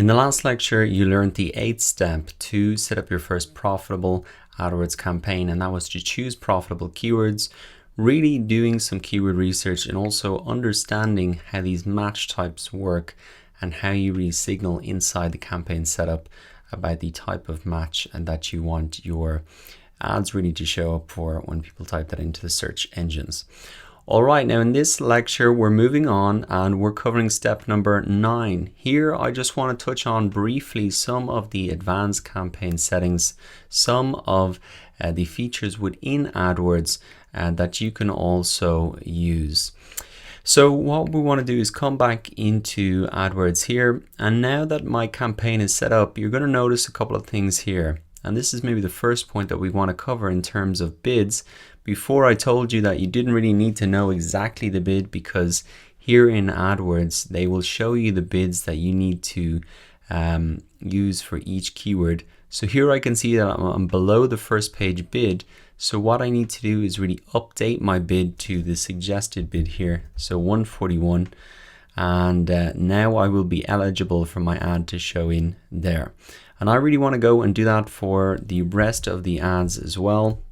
In the last lecture, you learned the 8th step to set up your first profitable AdWords campaign, and that was to choose profitable keywords, really doing some keyword research and also understanding how these match types work and how you really signal inside the campaign setup about the type of match and that you want your ads really to show up for when people type that into the search engines. All right, now in this lecture, we're moving on and we're covering step number 9. Here, I just want to touch on briefly some of the advanced campaign settings, some of the features within AdWords that you can also use. So what we want to do is come back into AdWords here. And now that my campaign is set up, you're going to notice a couple of things here. And this is maybe the first point that we want to cover in terms of bids. Before, I told you that you didn't really need to know exactly the bid, because here in AdWords, they will show you the bids that you need to use for each keyword. So here I can see that I'm below the first page bid. So what I need to do is really update my bid to the suggested bid here. So 141. And now I will be eligible for my ad to show in there. And I really want to go and do that for the rest of the ads as well,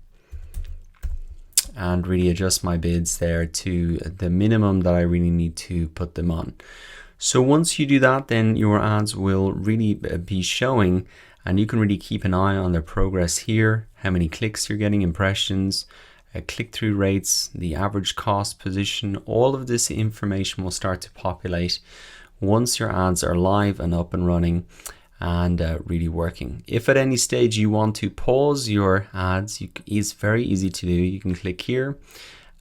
and really adjust my bids there to the minimum that I really need to put them on. So once you do that, then your ads will really be showing, and you can really keep an eye on their progress here, how many clicks you're getting, impressions, click-through rates, the average cost position. All of this information will start to populate once your ads are live and up and running and really working. If at any stage you want to pause your ads, it's very easy to do. You can click here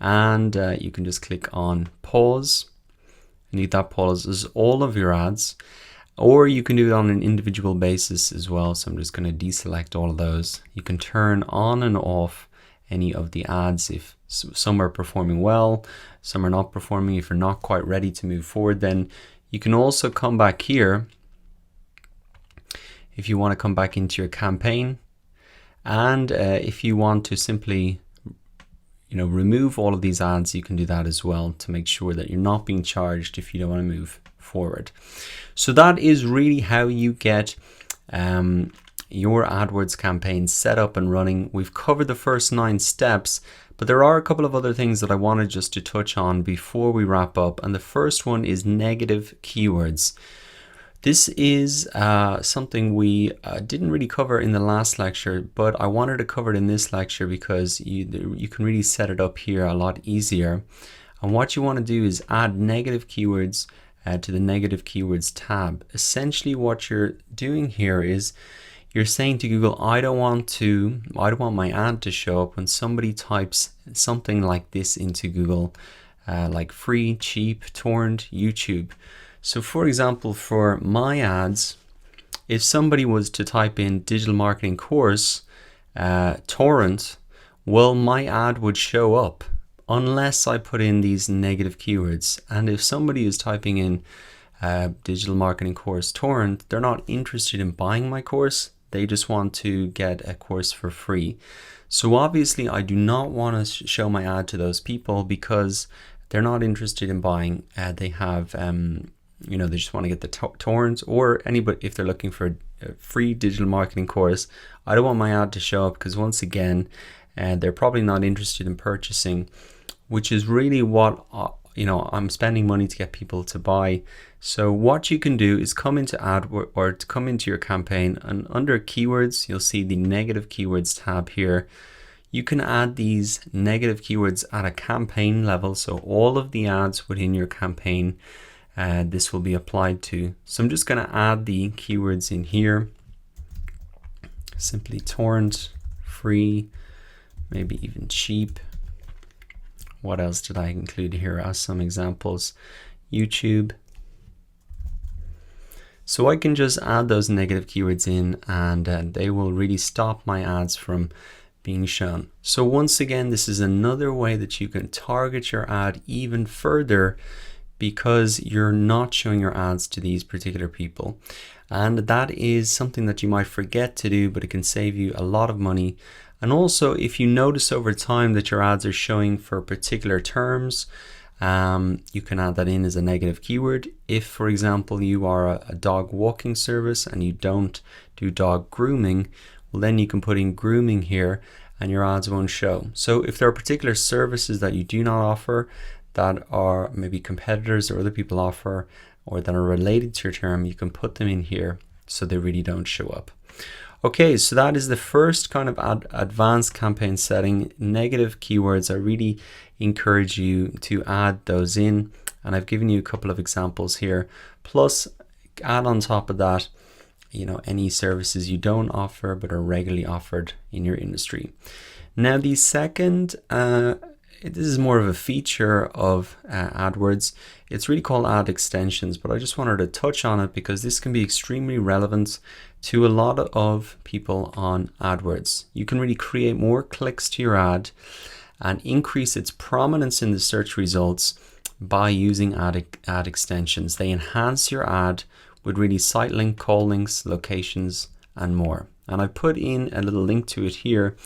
and you can just click on pause, and that pauses all of your ads, or you can do it on an individual basis as well. So I'm just going to deselect all of those. You can turn on and off any of the ads if some are performing well, some are not performing. If you're not quite ready to move forward, then you can also come back here if you want to come back into your campaign, and if you want to simply remove all of these ads, you can do that as well to make sure that you're not being charged if you don't want to move forward. So that is really how you get your AdWords campaign set up and running. We've covered the first 9 steps, but there are a couple of other things that I wanted just to touch on before we wrap up. And the first one is negative keywords. This is something we didn't really cover in the last lecture, but I wanted to cover it in this lecture because you can really set it up here a lot easier. And what you want to do is add negative keywords to the negative keywords tab. Essentially what you're doing here is you're saying to Google, I don't want my ad to show up when somebody types something like this into Google, like free, cheap, torrent, YouTube. So for example, for my ads, if somebody was to type in digital marketing course, torrent, well, my ad would show up unless I put in these negative keywords. And if somebody is typing in digital marketing course torrent, they're not interested in buying my course. They just want to get a course for free. So obviously I do not want to show my ad to those people because they're not interested in buying. They have they just want to get the torrents, or anybody, if they're looking for a free digital marketing course, I don't want my ad to show up because once again, they're probably not interested in purchasing, which is really what I'm spending money to get people to buy. So what you can do is come into AdWords, or to come into your campaign, and under keywords, you'll see the negative keywords tab here. You can add these negative keywords at a campaign level. So all of the ads within your campaign, this will be applied to. So I'm just going to add the keywords in here. Simply torrent, free, maybe even cheap. What else did I include here as some examples? YouTube. So I can just add those negative keywords in, and they will really stop my ads from being shown. So once again, this is another way that you can target your ad even further, because you're not showing your ads to these particular people. And that is something that you might forget to do, but it can save you a lot of money. And also, if you notice over time that your ads are showing for particular terms, You can add that in as a negative keyword. If, for example, you are a dog walking service and you don't do dog grooming, well, then you can put in grooming here and your ads won't show. So if there are particular services that you do not offer that are maybe competitors or other people offer, or that are related to your term, you can put them in here so they really don't show up. Okay, so that is the first kind of advanced campaign setting. Negative keywords, I really encourage you to add those in, and I've given you a couple of examples here. Plus, add on top of that, any services you don't offer but are regularly offered in your industry. Now, the second, this is more of a feature of AdWords. It's really called ad extensions, but I just wanted to touch on it because this can be extremely relevant to a lot of people on AdWords. You can really create more clicks to your ad and increase its prominence in the search results by using ad extensions. They enhance your ad with really site link, call links, locations, and more. And I put in a little link to it here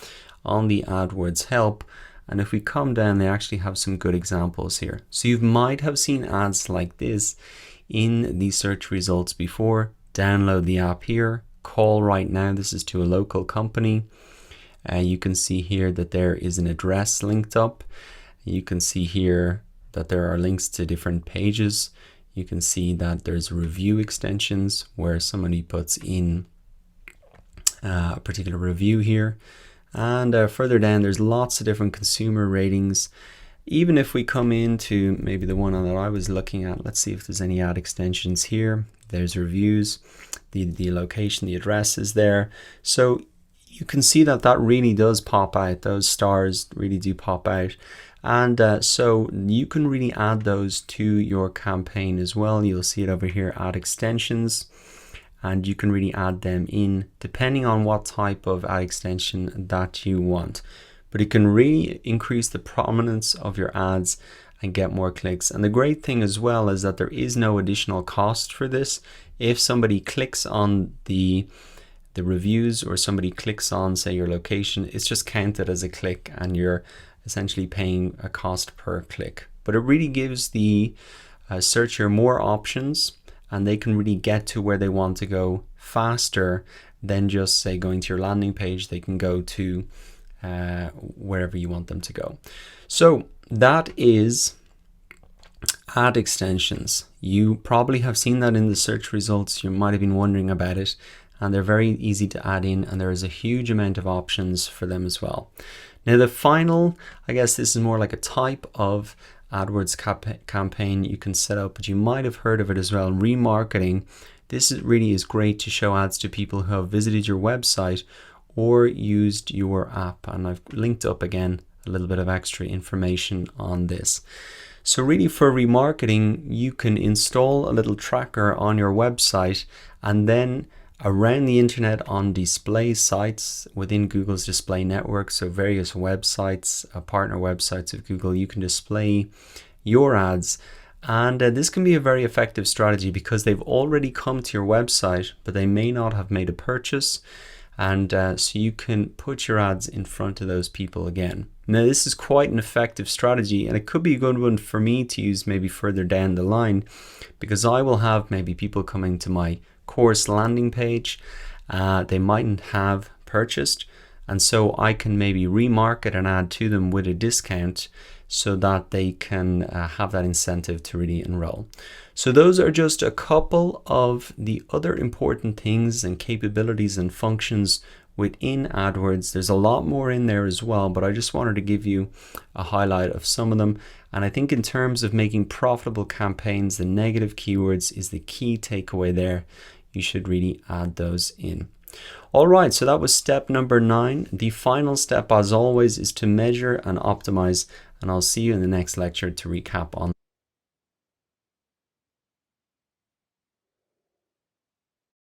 on the AdWords help. And if we come down, they actually have some good examples here. So you might have seen ads like this in the search results before. Download the app here, call right now. This is to a local company. You can see here that there is an address linked up. You can see here that there are links to different pages. You can see that there's review extensions where somebody puts in a particular review here. And further down, there's lots of different consumer ratings. Even if we come into maybe the one that I was looking at, let's see if there's any ad extensions here. There's reviews, the location, the address is there. So you can see that really does pop out. Those stars really do pop out. And so you can really add those to your campaign as well. You'll see it over here, ad extensions. And you can really add them in depending on what type of ad extension that you want. But it can really increase the prominence of your ads and get more clicks. And the great thing as well is that there is no additional cost for this. If somebody clicks on the reviews, or somebody clicks on, say, your location, it's just counted as a click and you're essentially paying a cost per click. But it really gives the searcher more options, and they can really get to where they want to go faster than just, say, going to your landing page. They can go to wherever you want them to go. So that is ad extensions. You probably have seen that in the search results. You might have been wondering about it, and they're very easy to add in, and there is a huge amount of options for them as well. Now the final, I guess this is more like a type of AdWords campaign you can set up, but you might have heard of it as well, remarketing. This really is great to show ads to people who have visited your website or used your app. And I've linked up again a little bit of extra information on this. So really for remarketing, you can install a little tracker on your website, and then around the internet on display sites within Google's display network, so various websites, partner websites of Google, you can display your ads. And this can be a very effective strategy because they've already come to your website, but they may not have made a purchase. And so you can put your ads in front of those people again. Now, this is quite an effective strategy, and it could be a good one for me to use maybe further down the line, because I will have maybe people coming to my course landing page. They mightn't have purchased, and so I can maybe remarket an ad to them with a discount so that they can have that incentive to really enroll. So those are just a couple of the other important things and capabilities and functions within AdWords. There's a lot more in there as well, but I just wanted to give you a highlight of some of them. And I think in terms of making profitable campaigns, the negative keywords is the key takeaway there. You should really add those in. All right, so that was step number 9. The final step, as always, is to measure and optimize. And I'll see you in the next lecture to recap on